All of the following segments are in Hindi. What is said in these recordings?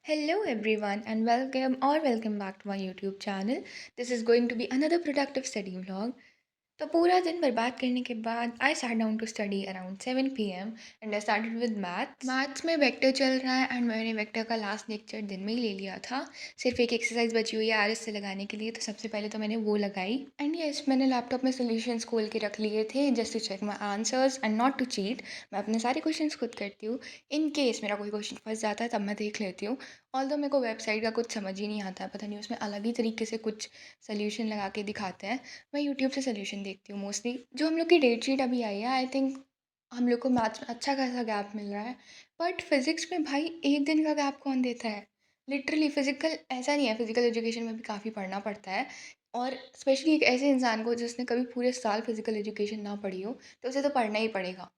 Hello everyone and welcome back to my YouTube channel. This is going to be another productive study vlog. तो पूरा दिन बर्बाद करने के बाद I sat down to study around 7 p.m. And I started with maths में वेक्टर चल रहा है एंड मैंने वेक्टर का लास्ट लेक्चर दिन में ही ले लिया था। सिर्फ एक एक्सरसाइज बची हुई है आर एस से लगाने के लिए, तो सबसे पहले तो मैंने वो लगाई एंड यस मैंने लैपटॉप में सोल्यूशंस खोल के रख लिए थे just to check my answers and not to cheat. मैं अपने सारे क्वेश्चन खुद करती हूँ। इन केस मेरा कोई क्वेश्चन फंस जाता है तब मैं देख लेती हूँ। ऑल्दो मेरे को वेबसाइट का कुछ समझ ही नहीं आता है, पता नहीं उसमें अलग ही तरीके से कुछ सोल्यूशन लगा के दिखाते हैं। मैं यूट्यूब से सोल्यूशन देखती हूँ मोस्टली। जो हम लोग की डेट शीट अभी आई है, आई थिंक हम लोग को मैथ्स में अच्छा खासा गैप मिल रहा है। बट फिज़िक्स में भाई एक दिन का गैप कौन देता है? लिटरली फिज़िकल ऐसा नहीं है, फिज़िकल एजुकेशन में भी काफ़ी पढ़ना पड़ता है। और स्पेशली एक ऐसे इंसान को जिसने कभी पूरे साल फिज़िकल एजुकेशन ना पढ़ी हो, तो उसे तो पढ़ना ही पड़ेगा।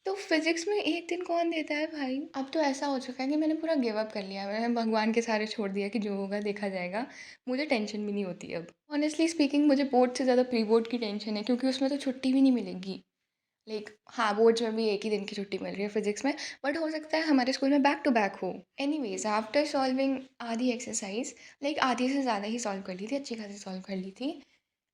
तो फिज़िक्स में एक दिन कौन देता है भाई? अब तो ऐसा हो चुका है कि मैंने पूरा गिव अप कर लिया है। मैंने भगवान के सहारे छोड़ दिया कि जो होगा देखा जाएगा। मुझे टेंशन भी नहीं होती अब। ऑनेस्टली स्पीकिंग मुझे बोर्ड से ज़्यादा प्री बोर्ड की टेंशन है, क्योंकि उसमें तो छुट्टी भी नहीं मिलेगी। हाँ, बोर्ड्स में भी एक ही दिन की छुट्टी मिल रही है फिज़िक्स में, बट हो सकता है हमारे स्कूल में बैक टू बैक हो। एनीवेज़ आफ्टर सॉल्विंग आधी एक्सरसाइज़, आधी से ज़्यादा ही सॉल्व कर ली थी, अच्छी खासी सॉल्व कर ली थी।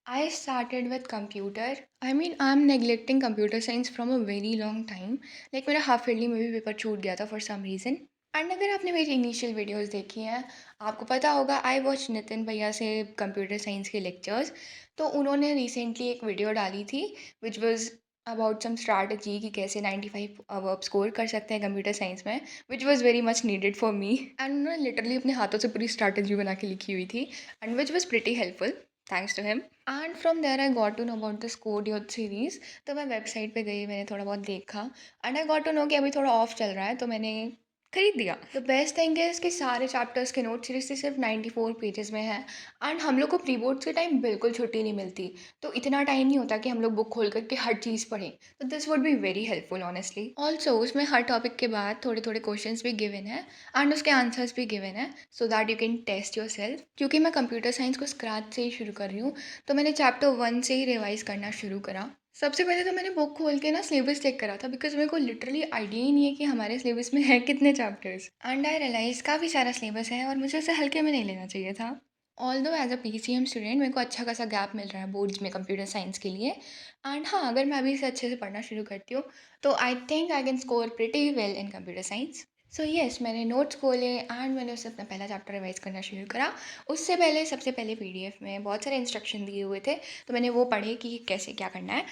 आई started with computer. I am neglecting computer science from a very long time. मेरा हाफ ईयरली में भी पेपर छूट गया था फॉर सम रीज़न। एंड अगर आपने मेरी इनिशियल वीडियोज़ देखी हैं, आपको पता होगा आई वॉच नितिन भैया से कंप्यूटर साइंस के लेक्चर्स। तो उन्होंने रिसेंटली एक वीडियो डाली थी which was about some strategy कि कैसे 95 अब स्कोर कर सकते हैं कंप्यूटर साइंस में, which was very much needed for me. And उन्होंने लिटरली अपने हाथों से पूरी स्ट्रैटेजी बना के लिखी हुई थी and which was pretty helpful, thanks to him. And from there I got to know about this code series. तो मैं वेबसाइट पे गई, मैंने थोड़ा बहुत देखा and I got to know कि अभी थोड़ा ऑफ चल रहा है, तो मैंने खरीद दिया। द बेस्ट थिंग है इसके सारे चैप्टर्स के नोट सीरीज से सिर्फ 94 पेजेस में है। एंड हम लोग को प्री बोर्ड्स के टाइम बिल्कुल छुट्टी नहीं मिलती, तो इतना टाइम नहीं होता कि हम लोग बुक खोल करके हर चीज़ पढ़ें। तो this would be very helpful honestly. Also उसमें हर टॉपिक के बाद थोड़े थोड़े क्वेश्चंस भी गिवन है एंड उसके आंसर्स भी गिवन है, so that you can test yourself. क्योंकि मैं कंप्यूटर साइंस को स्क्रैच से ही शुरू कर रही हूँ, तो मैंने चैप्टर 1 से ही रिवाइज करना शुरू करा। सबसे पहले तो मैंने बुक खोल के ना सिलेबस चेक करा था, बिकॉज मेरे को लिटरली आइडिया ही नहीं है कि हमारे सिलेबस में है कितने चैप्टर्स। एंड आई रियलाइज काफ़ी सारा सिलेबस है और मुझे उसे हल्के में नहीं लेना चाहिए था। Although as a PCM student मेरे को अच्छा खासा गैप मिल रहा है बोर्ड्स में कंप्यूटर साइंस के लिए। एंड हाँ, अगर मैं अभी इसे अच्छे से पढ़ना शुरू करती हूँ, तो I think I can score pretty well in computer science. So yes, मैंने नोट्स खोले एंड मैंने उससे अपना पहला चैप्टर रिवाइज करना शुरू करा। उससे पहले सबसे पहले PDF में बहुत सारे इंस्ट्रक्शन दिए हुए थे, तो मैंने वो पढ़े कि कैसे क्या करना है।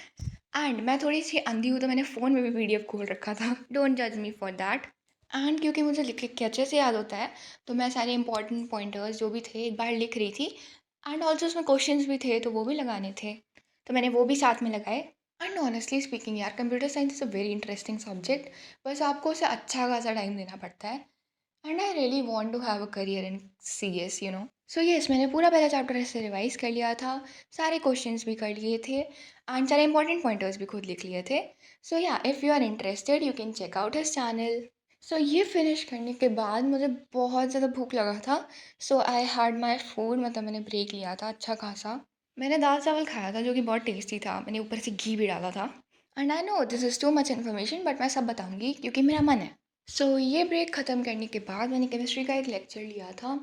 एंड मैं थोड़ी-सी अंधी हूँ, तो मैंने फ़ोन में भी PDF खोल रखा था। डोंट जज मी फॉर दैट। एंड क्योंकि मुझे लिख-लिख के अच्छे से याद होता है, तो मैं सारे इंपॉर्टेंट पॉइंटर्स जो भी थे एक बार लिख रही थी। एंड ऑल्सो उसमें क्वेश्चंस भी थे, तो वो भी लगाने थे। तो मैंने वो भी साथ में लगाए। एंड ऑनेस्टली स्पीकिंग यार, computer science is a very interesting subject. बस आपको उसे अच्छा खासा टाइम देना पड़ता है। And I really want to have a career in CS, you know. So yes, मैंने पूरा पहला चैप्टर ऐसे रिवाइज कर लिया था, सारे क्वेश्चंस भी कर लिए थे एंड सारे इंपॉर्टेंट पॉइंटर्स भी खुद लिख लिए थे। So yeah, if you are interested you can check out his channel. So ये फिनिश करने के बाद मुझे बहुत ज़्यादा भूख लगा था। सो आई हैड माई फूड, मैंने ब्रेक लिया था अच्छा खासा। मैंने दाल चावल खाया था जो कि बहुत टेस्टी था, मैंने ऊपर से घी भी डाला था। And I know this is too much information, but मैं सब बताऊंगी क्योंकि मेरा मन है। ये ब्रेक ख़त्म करने के बाद मैंने केमिस्ट्री का एक लेक्चर लिया था।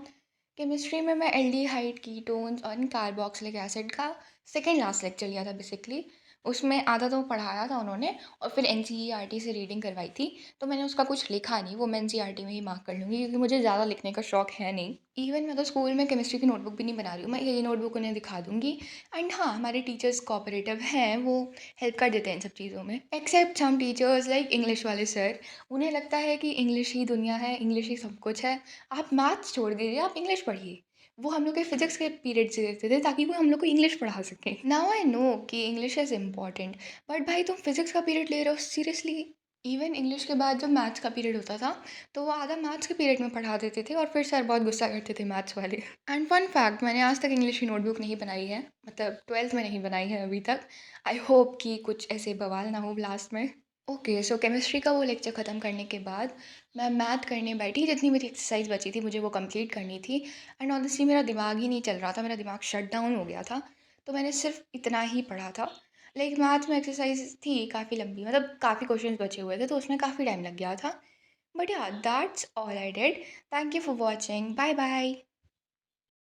केमिस्ट्री में मैं एल्डिहाइड, कीटोन्स और कार्बोक्सिलिक एसिड का सेकंड लास्ट लेक्चर लिया था बेसिकली। उसमें आधा तो पढ़ाया था उन्होंने और फिर NCERT से रीडिंग करवाई थी। तो मैंने उसका कुछ लिखा नहीं, वो मैं NCERT में ही मार्क कर लूँगी क्योंकि मुझे ज़्यादा लिखने का शौक है नहीं। इवन मैं तो स्कूल में केमिस्ट्री की नोटबुक भी नहीं बना रही हूँ, मैं यही नोटबुक उन्हें दिखा दूँगी। एंड हाँ, हमारे टीचर्स कोऑपरेटिव हैं, वो हेल्प कर देते हैं इन सब चीज़ों में। Except some teachers like English वाले सर, उन्हें लगता है कि इंग्लिश ही दुनिया है, इंग्लिश ही सब कुछ है। आप मैथ्स छोड़ दीजिए, आप इंग्लिश पढ़िए। वो हम लोग के फिजिक्स के पीरियड से देते थे ताकि वो हम लोग को इंग्लिश पढ़ा सकें। नाउ आई नो कि इंग्लिश इज़ इम्पॉर्टेंट, बट भाई तुम फिजिक्स का पीरियड ले रहे हो सीरियसली? इवन इंग्लिश के बाद जब मैथ्स का पीरियड होता था, तो वो आधा मैथ्स के पीरियड में पढ़ा देते थे और फिर सर बहुत गुस्सा करते थे मैथ्स वाले। एंड फन फैक्ट, मैंने आज तक इंग्लिश की नोटबुक नहीं बनाई है, मतलब 12th में नहीं बनाई है अभी तक। आई होप कि कुछ ऐसे बवाल ना हो लास्ट में। ओके, सो केमिस्ट्री का वो लेक्चर ख़त्म करने के बाद मैं मैथ करने बैठी, जितनी मेरी एक्सरसाइज बची थी मुझे वो कंप्लीट करनी थी। एंड ऑनेस्टली मेरा दिमाग ही नहीं चल रहा था, मेरा दिमाग शट डाउन हो गया था। तो मैंने सिर्फ इतना ही पढ़ा था। मैथ में एक्सरसाइज थी काफ़ी लंबी, मतलब काफ़ी क्वेश्चंस बचे हुए थे, तो उसमें काफ़ी टाइम लग गया था। But yeah, that's all I did. Thank you for watching. Bye bye.